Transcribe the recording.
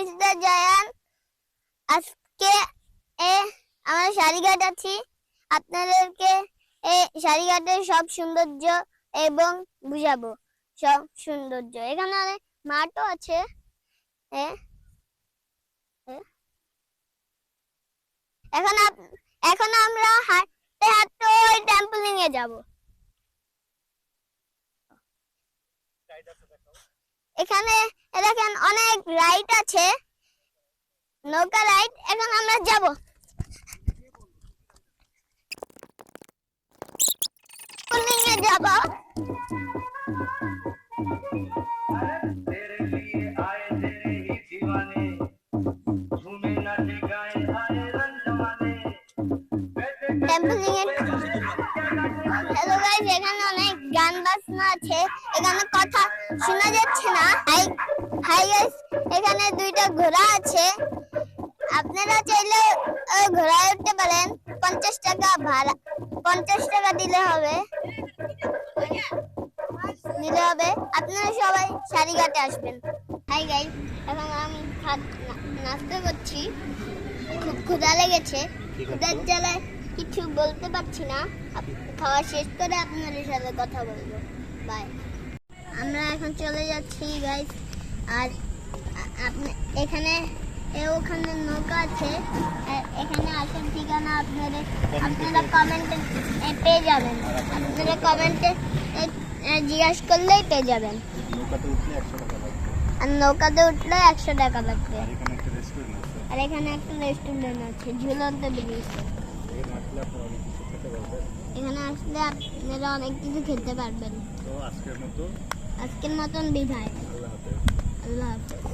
Mister Zayan. আজকে আমরা সারিঘাট আছি, আপনাদেরকে এই সারিঘাটের সব সৌন্দর্য এবং বুঝাবো সব সৌন্দর্য। এখানে অনেক মাঠও আছে। এখন আমরা হাঁটতে হাঁটতে ওই ট্যাম্পলিং এ যাব। এখানে দেখেন অনেক রাইড আছে, নৌকা রাইড। এখন আমরা যাব। যাব হ্যালো গাইস, এখানে অনেক গান বাজনা আছে, এখানে কথা শোনা যাচ্ছে না। হাই গাইস, এখানে দুইটা ঘোড়া আছে, আপনারা চাইলে ঘোড়ায় উঠতে পারেন। 50 টাকা ভাড়া, 50 টাকা দিলে হবে। আপনারা সবাই সারিঘাটে আসবেন। হাই গাইস, এখন আমি নাস্তা করছি, খুব ক্ষুধা লেগেছে। ক্ষুধার জ্বালায় কিছু বলতে পারছি না। খাওয়া শেষ করে আপনাদের সাথে কথা বলবো। বাই। আমরা এখন চলে যাচ্ছি গাইস। আর এখানে ওখানে নৌকা আছে, এখানে আসার ঠিকানা আপনারা কমেন্টে পেয়ে যাবেন। আপনারা কমেন্টে জিজ্ঞাসা করলেই পেয়ে যাবেন। আর নৌকাতে উঠলে 100 টাকা লাগবে। আর এখানে একটা রেস্টুরেন্ট আছে, ঝুলন্ত ব্রিজ। এখানে আসলে আপনারা অনেক কিছু খেতে পারবেন। আজকের মতন বিদায়। আল্লাহ হাফেজ।